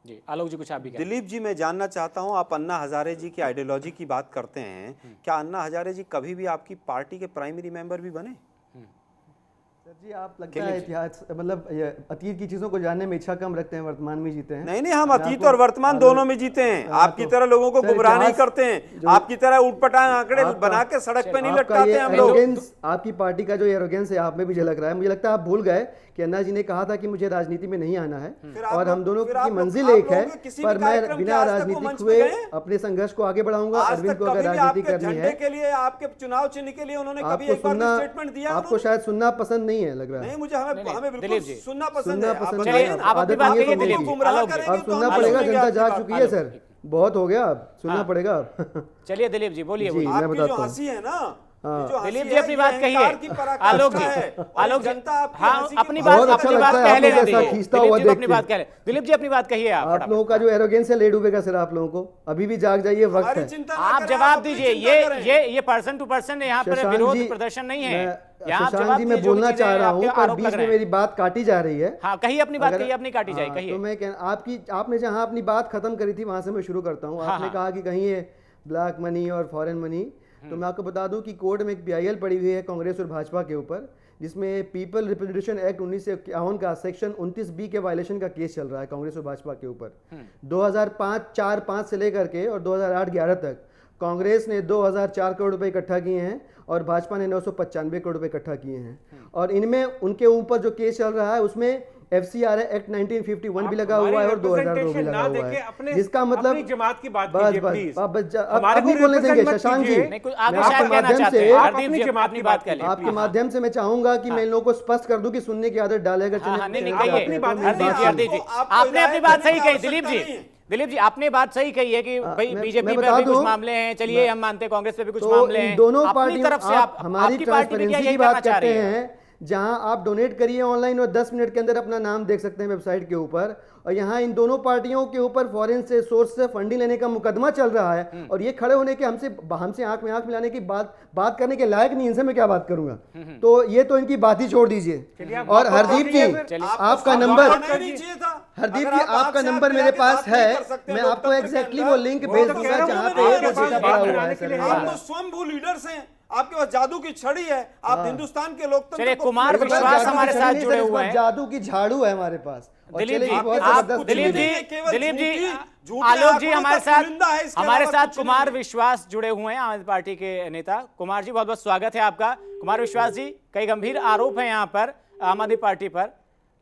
जी आलोक जी कुछ आप भी कहें। दिलीप जी, मैं जानना चाहता हूं, आप अन्ना हजारे जी की आइडियोलॉजी की बात करते हैं, क्या अन्ना हजारे जी कभी भी आपकी पार्टी के प्राइमरी मेंबर भी बने? सर जी, आप लगता है इतिहास मतलब ये अतीत की चीज़ों को जानने में इच्छा कम रखते हैं, वर्तमान में जीते हैं। नहीं, हम अतीत और वर्तमान दोनों में जीते हैं। आपकी तरह लोगों को गुमराह नहीं करते हैं, आपकी तरह उठपटांग आंकड़े बना के सड़क पे नहीं लटकाते हैं हम लोग। आपकी पार्टी का जो एरोगेंस है आप में भी झलक रहा है। मुझे लगता है आप भूल गए कि अन्ना जी ने कहा था कि मुझे राजनीति में नहीं आना है, और हम दोनों की मंजिल एक है, पर मैं बिना राजनीतिक हुए अपने संघर्ष को आगे बढ़ाऊंगा। अरविंद को अगर राजनीति करनी है के लिए, आपके चुनाव चिन्ह के लिए उन्होंने कभी एक बार स्टेटमेंट दिया? आपको शायद सुनना पसंद नहीं है, लग रहा है। नहीं, मुझे हमें बिल्कुल सुनना पसंद है। आप अपनी बात कहिए दिलीप जी। अब सुनना पड़ेगा, जनता जाग चुकी है सर, बहुत हो गया, अब सुनना पड़ेगा अब। चलिए दिलीप जी बोलिए। मैं बताता हूँ। हंसी है ना, दिलीप जी अपनी बात कहिए। आलोक जी, आलोक जी, हाँ अपनी बात बहुत अच्छा लगता है आपको जैसा खींचता हुआ अपनी बात कह रहे। दिलीप जी अपनी बात कहिए। आप लोगों का जो एरोगेंस है ले डूबेगा सर आप लोगों को, अभी भी जाग जाइए, वक्त है। आप जवाब दीजिए। ये पर्सन टू पर्सन यहाँ पर विरोध प्रदर्शन नहीं है। शशांक जी, मैं बोलना चाह रहा हूँ पर बीच में मेरी बात काटी जा रही है। हाँ कहिए अपनी बात, कहिए अपनी काटी जाए, कहिए। तो मैं आपने जहाँ अपनी बात खत्म करी थी वहां से मैं शुरू करता हूँ। आपने कहा कि कहीं ये ब्लैक मनी और फॉरेन मनी, तो मैं आपको बता दूं कि कोर्ट में एक PIL पड़ी हुई है कांग्रेस और भाजपा के ऊपर, जिसमें पीपल रिप्रेजेंटेशन एक्ट 1951 का सेक्शन 29B के वायलेशन का केस चल रहा है कांग्रेस और भाजपा के ऊपर। 2005 से लेकर के और 2008-11 तक कांग्रेस ने 2004 करोड़ रुपए इकट्ठा किए हैं और भाजपा ने 995 करोड़ रुपए इकट्ठा किए हैं, और इनमें उनके ऊपर जो केस चल रहा है उसमें FCRA एक्ट 1951 भी लगा हुआ है और 2002 भी लगा हुआ है, जिसका मतलब जमात की बात बस अब नहीं बोलने देंगे शशांक जी। आपके माध्यम से मैं चाहूंगा कि मैं इन लोगों को स्पष्ट कर दूं कि सुनने की आदत डालेगा। आपने अपनी बात सही कही दिलीप जी, आपने बात सही कही है कि भाई बीजेपी पे भी कुछ मामले हैं, चलिए हम मानते हैं कांग्रेस पे भी कुछ मामले हैं। दोनों पार्टी तरफ से आप हमारी ट्रांसपेरेंसी की बात करते हैं, जहां आप डोनेट करिए ऑनलाइन और 10 मिनट के अंदर अपना नाम देख सकते हैं वेबसाइट के ऊपर, और यहाँ इन दोनों पार्टियों के ऊपर फॉरेन से सोर्स से फंडिंग लेने का मुकदमा चल रहा है, और ये खड़े होने के हमसे आंख में आंख मिलाने की बात करने के लायक नहीं, इनसे मैं क्या बात करूंगा। तो ये तो इनकी बात ही छोड़ दीजिए। और हरदीप जी आपका नंबर, हरदीप जी आपका नंबर मेरे पास है, मैं आपको एग्जैक्टली वो लिंक भेज दूंगा जहाँ पे आप तो स्वयंभू लीडर्स हैं, आपके पास जादू की छड़ी है, आप हिंदुस्तान के लोकतंत्र को कुमार विश्वास हमारे साथ जुड़े हुए हैं। जादू की झाड़ू है हमारे पास। दिलीप जी आलोक जी हमारे साथ कुमार विश्वास जुड़े हुए हैं, आम आदमी पार्टी के नेता। कुमार जी बहुत बहुत स्वागत है आपका। कुमार विश्वास जी, कई गंभीर आरोप हैं यहाँ पर आम आदमी पार्टी पर।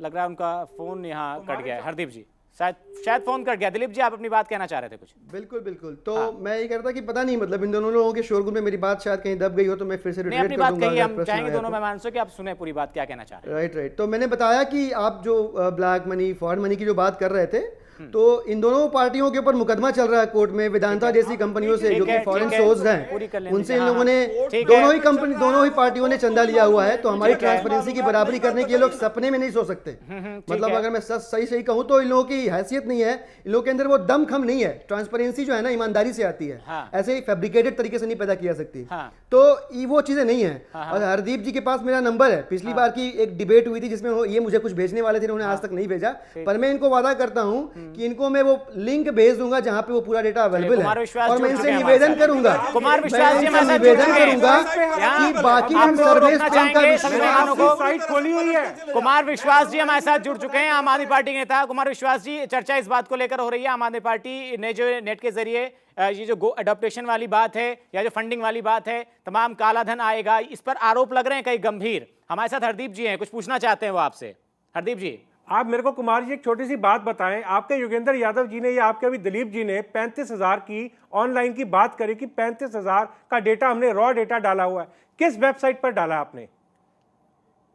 लग रहा है उनका फोन यहाँ कट गया है। हरदीप जी शायद फोन कट गया। दिलीप जी आप अपनी बात कहना चाह रहे थे कुछ? बिल्कुल। तो मैं ये कह रहा था कि पता नहीं मतलब इन दोनों लोगों के शोरगुल में मेरी बात शायद कहीं दब गई हो, तो मैं फिर से रिट्रीट कर दूंगा। हम चाहेंगे दोनों मेहमान से कि आप सुने पूरी बात, क्या कहना चाह रहे हैं। राइट। तो मैंने बताया कि आप जो ब्लैक मनी फॉरेन मनी की जो बात कर रहे थे, तो इन दोनों पार्टियों के ऊपर मुकदमा चल रहा है कोर्ट में, वेदांता जैसी कंपनियों से जो कि फॉरेन सोर्स हैं, उनसे इन लोगों ने दोनों ही पार्टियों ने चंदा लिया हुआ है। तो हमारी ट्रांसपेरेंसी की बराबरी करने के लोग सपने में नहीं सो सकते। मतलब अगर मैं सही कहूं तो इन लोगों की हैसियत नहीं है, इन लोगों के अंदर वो दमखम नहीं है। ट्रांसपेरेंसी जो है ना ईमानदारी से आती है, ऐसे ही फैब्रिकेटेड तरीके से नहीं पैदा की जा सकती। तो वो चीजें नहीं है। और हरदीप जी के पास मेरा नंबर है, पिछली बार की एक डिबेट हुई थी जिसमें ये मुझे कुछ भेजने वाले थे, उन्होंने आज तक नहीं भेजा, पर मैं इनको वादा करता हूं कि इनको मैं वो लिंक भेज दूंगा जहां पे वो पूरा डेटा अवेलेबल है। और मैं इनसे निवेदन करूंगा कि बाकी सर्विस का खोली हुई है। कुमार विश्वास जी हमारे साथ जुड़ चुके हैं, आम आदमी पार्टी के नेता। कुमार विश्वास जी, चर्चा इस बात को लेकर हो रही है, आम आदमी पार्टी ने जो नेट के जरिए ये जो अडॉप्टेशन वाली बात है या जो फंडिंग वाली बात है, तमाम काला धन आएगा, इस पर आरोप लग रहे हैं कई गंभीर। हमारे साथ हरदीप जी हैं, कुछ पूछना चाहते हैं वो आपसे। हरदीप जी आप मेरे को कुमार जी एक छोटी सी बात बताएं, आपके योगेंद्र यादव जी ने या आपके अभी दिलीप जी ने 35,000 की ऑनलाइन की बात करी कि 35,000 का डेटा हमने रॉ डेटा डाला हुआ है, किस वेबसाइट पर डाला आपने?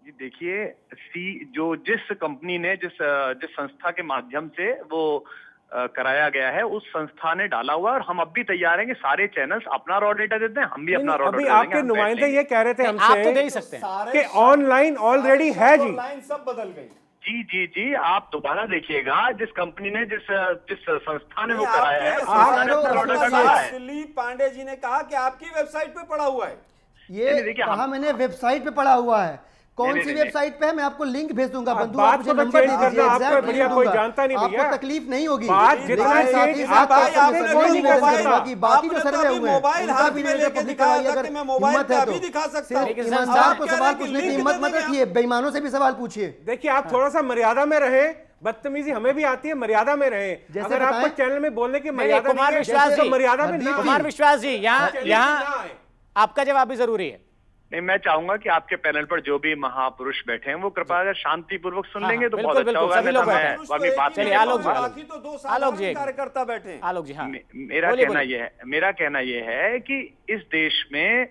जी देखिए, जिस कंपनी ने जिस संस्था के माध्यम से वो कराया गया है, उस संस्था ने डाला हुआ है, और हम अब भी तैयार हैं कि सारे चैनल्स अपना रॉ डेटा देते हैं, हम भी अपना रॉ डेटा देंगे। आपके नुमाइंदे ये कह रहे थे हमसे, आप तो दे ही सकते हैं कि ऑनलाइन ऑलरेडी है जी, सब बदल गई। जी आप दोबारा देखिएगा, जिस कंपनी ने जिस संस्था ने वो कराया है, दिलीप पांडे जी ने कहा कि आपकी वेबसाइट पे पड़ा हुआ है। ये कहा मैंने वेबसाइट पे पड़ा हुआ है, कौन नहीं, सी नहीं, वेबसाइट पे है, मैं आपको लिंक भेज दूंगा। बंधु बात आप मुझे को तो नंबर दे चेंज दीजिए, करना, आपको exact भैया link कोई दूंगा। जानता नहीं भैया। आपको तकलीफ नहीं होगी। बात लेकिन जितना साथ ही चेंज साथ आप आपको आपने मैं तो भी निवेदन मोबाइल करूंगा कि बाकी जो आपने सर्वे तो अभी हुए हैं मोबाइल उनका हाथ भी में निवेदन लेके पब्लिक दिखाया करवाइए, था अगर कि मैं मोबाइल हिम्मत पे है अभी तो। दिखा सकता सिर्फ हूं। लेकिन ईमानदार आप को कह रहे सवाल हैं कि पूछने की लिंक हिम्मत दे मत देंगे रखिए, बेईमानों से भी सवाल पूछिए। देखिए आप थोड़ा सा मर्यादा में रहे, बदतमीजी हमें भी आती है, मर्यादा में रहे। जैसे अगर आपको बताएं। चैनल में बोलने की नहीं, मर्यादा कुमार नहीं है, विश्वास जैसे जी, मर्यादा में हरदीप ना जी, कुमार विश्वास जी, यहाँ चैनल में ना यहाँ आए। आपका जवाब भी जरूरी है। नहीं, मैं चाहूंगा कि आपके पैनल पर जो भी महापुरुष बैठे हैं वो कृपया अगर शांतिपूर्वक सुन हाँ, लेंगे तो बिल्कुल, बहुत अच्छा बिल्कुल, होगा। सभी लोग अन्यथा बैठे मैं हैं। पुरुष तो अपनी एक बात ही चलिए, नहीं आलोक कर जी, पाऊंगा। बाकी तो दो आलोक जी, साधारण एक मिनट। कार्यकर्ता बैठे हैं। आलोक जी, हाँ मेरा बोलिए, कहना बोलिए। यह है, मेरा कहना यह है कि इस देश में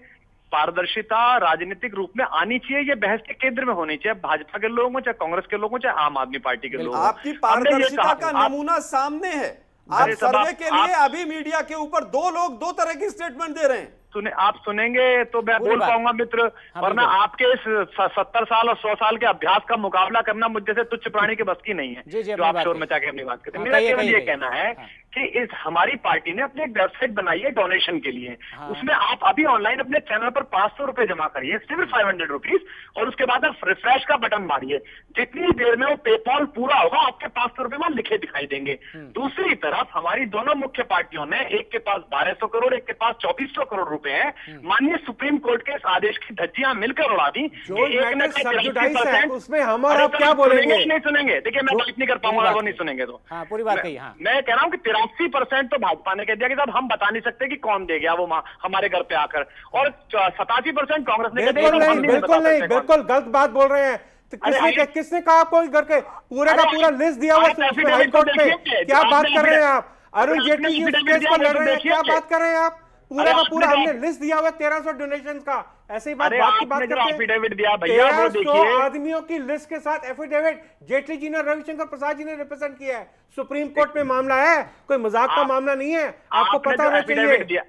पारदर्शिता राजनीतिक रूप में आनी चाहिए। ये बहस के केंद्र में होनी चाहिए, भाजपा के लोगों को, चाहे कांग्रेस के लोगों, चाहे आम आदमी पार्टी के लोग हों। आपकी हमने ये पारदर्शिता कहा- का नमूना सामने है। आप अरे सब सर्वे के लिए आप- अभी मीडिया के ऊपर दो लोग दो तरह की स्टेटमेंट दे रहे हैं। आप सुनेंगे तो मैं पूरी बोल बात। पाऊंगा मित्र, हाँ, वरना बिल्कुल। आपके इस 70 साल और 100 साल के अभ्यास का मुकाबला करना मुझ जैसे तुच्छ प्राणी के बस की नहीं है। जी, जी, जो अपनी आप बात शोर कहिए। मचा के अपनी बात करते हैं। हाँ, मेरा कहिए, केवल कहिए, ये कहिए। कहना है हाँ। कि इस हमारी पार्टी ने अपनी एक वेबसाइट बनाई है डोनेशन के लिए। हाँ। उसमें आप अभी ऑनलाइन अपने चैनल पर 500 रुपए जमा करिए, सिर्फ 500 रुपीज, और उसके बाद आप रिफ्रेश का बटन मारिए। जितनी देर में वो पेपॉल पूरा होगा आपके 500 रुपए वहां लिखे दिखाई देंगे। दूसरी तरफ हमारी दोनों मुख्य पार्टियों ने, एक के पास 1200 करोड़, एक के पास 2400 करोड़ रुपए हैं, माननीय सुप्रीम कोर्ट के इस आदेश की धज्जियां मिलकर उड़ा दी। जो कि एक ने मैटर कहा सब्जुडाइज 83%, है, उसमें हम और अरे आप सर, क्या बोलेंगे? सुनेंगे कि नहीं सुनेंगे? देखिए मैं बात नहीं कर पाऊंगा अगर वो नहीं सुनेंगे तो। हाँ, पूरी बात कही। हाँ, मैं कह रहा हूं कि 83% तो भाजपा ने कह दिया कि साहब हम बता नहीं सकते कि कौन दे गया वो हमारे घर पे आकर, और 87% कांग्रेस ने कह दिया बिल्कुल कि हम नहीं, नहीं बता बिल्कुल नहीं, सकते कौन। बिल्कुल गलत बात बोल रहे हैं। तो किसने कहा आपको घर के पूरे का अरे, पूरा लिस्ट दिया हुआ आप उसमें हाई कोर्ट पे? देखिए, क्या आपने बात कर रहे हैं आप? अरुण आपने जेटली जी उस affidavit केस दिया पर है लड़ तो रहे हैं, क्या देखिए। बात कर रहे हैं आप? पूरा अरे, का पूरा आपने हमने लिस्ट दिया हुआ है 1300 डोनेशंस का। ऐसे ही बात अरे, बात की आपने बात जो करते हैं। affidavit दिया भैया, वो 1300 देखिए। आदमियों की लिस्ट के साथ एफिडेविट जेटली जी ने, रविशंकर प्रसाद जी ने रिप्रेजेंट किया है। सुप्रीम कोर्ट में मामला है, कोई मजाक का मामला नहीं है, आपको आपने पता जो होना affidavit चाहिए। दिया,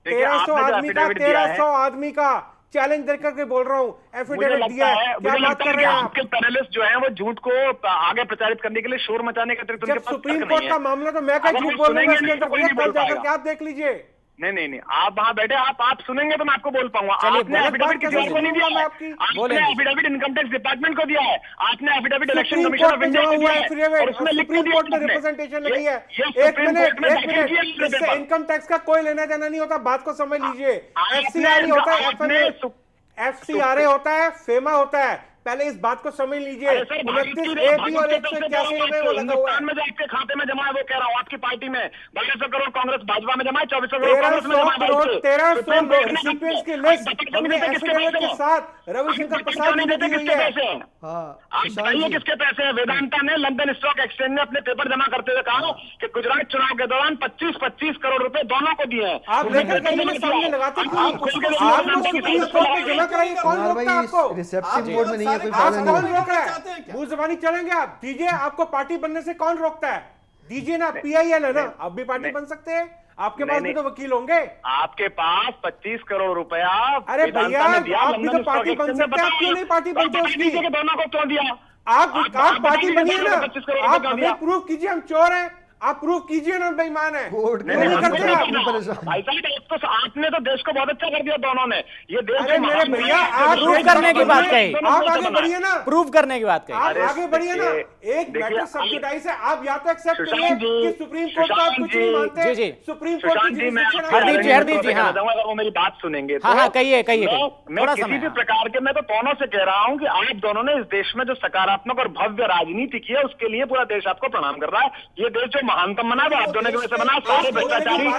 देखिए, 1300 आपने जो आदमी का, affidavit दिया है, 1300 आदमी का चैलेंज देकर के बोल रहा हूँ, मुझे एफिडेविट लगता दिया है। है क्या मुझे बात लगता कर है रहे कि हैं आप? आपके पैनलिस्ट जो हैं वो झूठ को आगे प्रचारित करने के लिए शोर मचाने के अतिरिक्त उनके जब पास सुप्रीम तर्क कोर्ट नहीं का है। मामला तो मैं क्या अगर झूठ वो बोल रहा हूँ सुनेंगे इसके नहीं तो अंदर? कोई भैया नहीं कल बोल जाकर पाएगा। के आप देख लीजिए। नहीं, आप वहां बैठे, आप सुनेंगे तो मैं आपको बोल पाऊंगा। चलिए, आपने गलत एफिडेविट बात किसी कैसे और को नहीं दिया सुनूंगा मैं है। आपकी? बोलें आपने जी। एफिडेविट इनकम टैक्स डिपार्टमेंट को दिया है, आपने affidavit election supreme commission court of में इंडिया जमा को हुआ दिया है है, एफिडेविट, और उसमें लिख के सुप्रीम दिया कोर्ट में आपने। रिप्रेजेंटेशन ये- लगी है। ये एक सुप्रीम मिनट, कोर्ट में एक दाखिल मिनट, किया है इससे पेपर। इनकम टैक्स का कोई लेना देना नहीं होता, बात को समझ लीजिए। आपने एफसीआरए होता है, आपने एफएमए, एफसीआरए होता है, फेमा होता है। पहले इस बात को समझ लीजिए। अरे सर, 29 ए बी और 181 में वो लगा हुआ है। हिंदुस्तान में जो आपके खाते में जमा है वो कह रहा हूँ, आपकी पार्टी में 1200 करोड़ कांग्रेस भाजपा में जमा है, 2400 करोड़ कांग्रेस में 1300 जमा है। करोड़, 1300 सुप्रीम कोर्ट ने रेसिपिएंट्स की आप लिस्ट बताइए हमने किसके एफिडेविट पैसे के हैं? साथ रविशंकर आप प्रसाद जी ने दी हुई किसके है। पैसे हैं? हाँ आप शशांक बताइए जी, किसके पैसे हैं? वेदांता ने लंदन स्टॉक एक्सचेंज ने अपने पेपर जमा करते हुए कहा कि गुजरात चुनाव के दौरान 25-25 करोड़ रुपए दोनों को दिए हैं। आप लेकर के ये सामने लगाते क्यों? आप खुल के आप तो सुप्रीम कोर्ट में जमा कराइए, कौन कुमार रोकता है भाई आपको? रिसेप्टिव मोड में नहीं है, कोई आप फायदा कौन नहीं। रोक रहा चाहते हैं है? क्या? मुंह जबानी चलेंगे आप? दीजिए, आपको पार्टी बनने से कौन रोकता है? दीजिए ना, पीआईएल है ना, आप भी पार्टी बन सकते हैं। आपके पास भी तो वकील होंगे। आपके पास 25 करोड़ रुपया अरे वेदांता भैया, ने दिया, आप भी तो लंदन पार्टी स्टॉक बन एक्सचेंज ने सकते हैं, आप क्यों नहीं पार्टी बनते बताइए उसकी? कि दोनों को क्यों दिया? आप पार्टी बताइए बनिए कि ना, 25 करोड़ आप क्यों दिया? हमें प्रूफ कीजिए हम चोर हैं, आप प्रूफ कीजिए ना बेईमान है। कोर्ट क्यों में नहीं हम करते तो आप? अपनी परेशान। भाई साहब, एक तो आपने तो देश को बहुत अच्छा कर दिया दोनों ने। ये देश अरे जो मेरे महान भैया, है, आप जो प्रूफ एक करने की बात बढ़िए, कही। आप आगे बढ़िए ना, प्रूव करने की बात कही। आप अरे आगे बढ़िए ना। देखिए, एक देखिए, मैटर सब्जुडाइज है, आप या तो एक्सेप्ट सुशांत करिए जी, कि सुप्रीम कोर्ट का आप सुशांत कुछ नहीं जी, मानते। जी, जी। सुप्रीम कोर्ट सुशांत की जी, मैं jurisdiction आपके हरदीप जी, हरदीप जी, हाँ। कहना चाहूंगा, अगर वो मेरी बात सुनेंगे तो। हाँ, हाँ, कहिए, कहिए, मैं कहिए। मैं थोड़ा किसी समय, भी हाँ। प्रकार के, मैं तो दोनों से कह रहा हूं कि आप दोनों ने इस देश में जो सकारात्मक और भव्य राजनीति की है उसके लिए पूरा देश आपको प्रणाम कर रहा है। ये देश जो महानतम बना है वो आप दोनों की वजह से बना। सारे भ्रष्टाचारी,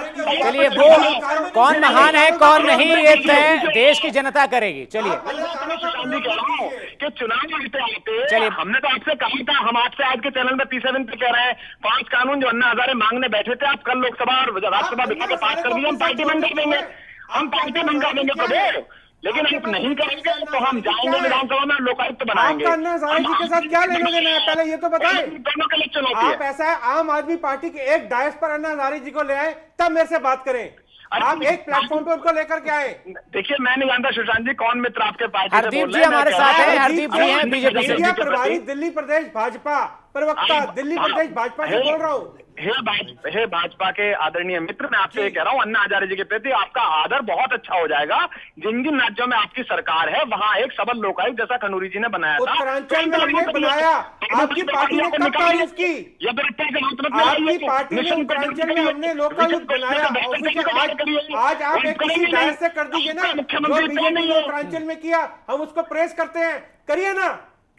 चलिए, वो कौन महान है कौन नहीं ये तय देश की जनता करेगी। चलिए, सुशांत जी कह रहा हूं कि चुनाव आते आते चलिए। हमने तो आपसे कहा था, हम आपसे आज के चैनल में P7 पे कह रहे हैं 5 कानून जो अन्ना हजारे मांगने बैठे थे, आप कल लोकसभा और राज्यसभा बिठा के पास कर दिए। हम पार्टी बंद कर देंगे, हम पार्टी बंद कर देंगे प्रभु। लेकिन आप नहीं करेंगे तो हम जाएंगे विधानसभा में, लोकायुक्त बनाएंगे। आपका अन्ना हजारे जी के साथ क्या लेना देना है, पहले ये तो बताएं। दोनों के लिए चुनौती आप है। ऐसा है, आम आदमी पार्टी के एक डायस पर अन्ना हजारे जी को ले आए, तब मेरे से बात करें। आप एक प्लेटफॉर्म पे उनको लेकर के आए। देखिए, मैं नहीं जानता सुशांत जी कौन मित्र आपके पार्टी से हरदीप बोल जी रहे हैं। हमारे मैं साथ कह रहा हैं, हूं, हरदीप जी हैं बीजेपी से। इंडिया प्रभारी दिल्ली प्रदेश भाजपा, प्रवक्ता दिल्ली प्रदेश भाजपा से बोल रहा हूँ। हे भाजपा के आदरणीय मित्र, मैं आपसे ये कह रहा हूँ, अन्ना हजारे जी के प्रति आपका आदर बहुत अच्छा हो जाएगा। जिन जिन राज्यों में आपकी सरकार है वहाँ एक सबल लोकायुक्त जैसा खनूरी जी ने बनाया था, उत्तरांचल में हमने बनाया, आपकी पार्टी ने कब तारीफ की? आपकी पार्टी ने उत्तरांचल में हमने लोकायुक्त बनाया ऑफिशियल। आज आप एक किसी डायस से कर दीजिए ना, जो बीजेपी ने उत्तरांचल में किया, हम उसको प्रेस करते हैं, करिए ना,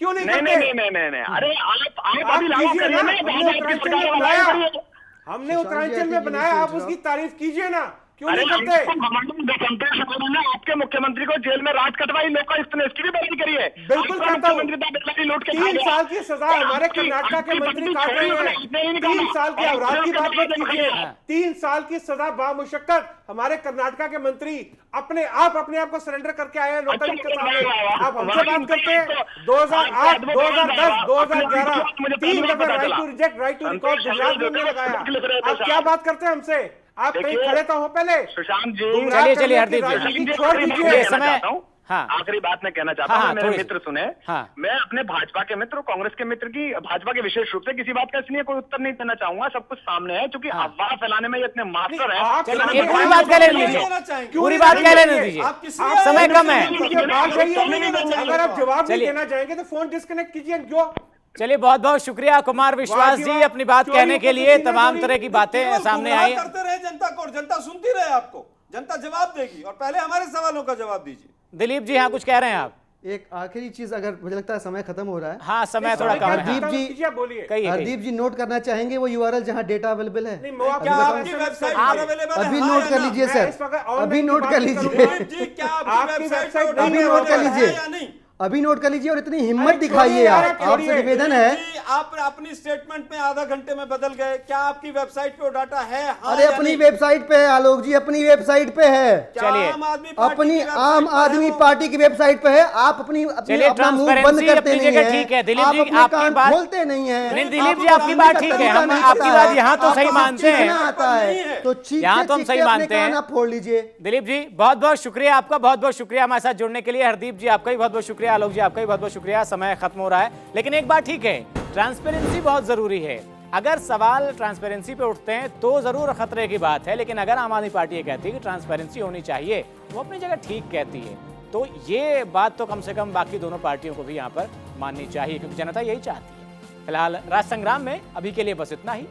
क्यों नहीं करते? नहीं, अरे आप अभी लागू करिए ना, उत्तरांचल में बनाया, हमने उत्तरांचल में बनाया, आप उसकी तारीफ कीजिए ना, क्यों नहीं करते? आपके मुख्यमंत्री को जेल में रात कटवाई लोकायुक्त ने, इसकी भी बयानी करिए। बिल्कुल करता हूं। 3 साल की सजा हमारे कर्नाटका के मंत्री काट रहे हैं। 3 साल की अपराध की बात मत कीजिए। 3 साल की सजा बामुशक्कत हमारे कर्नाटका के मंत्री अपने आप को सरेंडर करके आए हैं लोकायुक्त के सामने। आप हमसे बात करते हैं 2008, 2010, 2011 3 दफे right to reject, right to recall Gujarat में हमने लगाया। आप क्या बात करते हैं हमसे? आप कहीं खड़े तो हो पहले। सुशांत जी, चलिए हरदीप जी, छोड़ दीजिए समय। हाँ, आखिरी बात मैं कहना चाहता हूँ, मेरे मित्र सुने। मैं अपने भाजपा के मित्र, कांग्रेस के मित्र की, भाजपा के विशेष रूप से किसी बात का इसलिए कोई उत्तर नहीं देना चाहूंगा, सब कुछ सामने है, क्योंकि अफवाह फैलाने में ये इतने मास्टर है। पूरी बात कह लेने दीजिए, पूरी बात कह लेने दीजिए, समय कम है। अगर आप जवाब नहीं देना चाहेंगे तो फोन डिस्कनेक्ट कीजिए। जो चलिए, बहुत बहुत शुक्रिया कुमार विश्वास जी अपनी बात कहने के लिए। तमाम तरह की बातें सामने आई। करते रहे जनता को, और जनता सुनती रहे आपको, जनता जवाब देगी, और पहले हमारे सवालों का जवाब दीजिए। दिलीप जी, हाँ कुछ कह रहे हैं आप? एक आखिरी चीज, अगर मुझे लगता है समय खत्म हो रहा है। हाँ, समय थोड़ा कम है। हरदीप जी नोट करना चाहेंगे वो यूआरएल जहाँ डेटा अवेलेबल है? आपकी वेबसाइट पर अवेलेबल है? अभी नोट कर लीजिए सर, अभी नोट कर लीजिए, अभी नोट कर लीजिए, अभी नोट कर लीजिए, और इतनी हिम्मत दिखाइए आप, आपसे निवेदन है। आप अपनी स्टेटमेंट में आधा घंटे में बदल गए, क्या आपकी वेबसाइट पे वो डाटा है? अरे अपनी वेबसाइट पे है आलोक जी, अपनी वेबसाइट पे है। चलिए, अपनी आम आदमी पार्टी की वेबसाइट पे है। आप अपनी अपना मुंह बंद करते नहीं है, ठीक है दिलीप जी, अपने कान खोलते नहीं है। दिलीप जी, आपकी बात ठीक है, हम आपकी बात यहाँ तो सही मानते हैं, आता है तो यहाँ तो हम सही मानते हैं। फोड़ लीजिए। दिलीप जी, बहुत बहुत शुक्रिया आपका, बहुत बहुत शुक्रिया हमारे साथ जुड़ने के लिए। हरदीप जी, आपका भी बहुत बहुत शुक्रिया। आलोक जी, आपका भी बहुत बहुत शुक्रिया। समय खत्म हो रहा है, लेकिन एक बात ठीक है, ट्रांसपेरेंसी बहुत जरूरी है। अगर सवाल ट्रांसपेरेंसी पे उठते हैं तो जरूर खतरे की बात है, लेकिन अगर आम आदमी पार्टी ये कहती है कि ट्रांसपेरेंसी होनी चाहिए, वो अपनी जगह ठीक कहती है, तो ये बात तो कम से कम बाकी दोनों पार्टियों को भी यहाँ पर माननी चाहिए, क्योंकि जनता यही चाहती है। फिलहाल राज संग्राम में अभी के लिए बस इतना ही।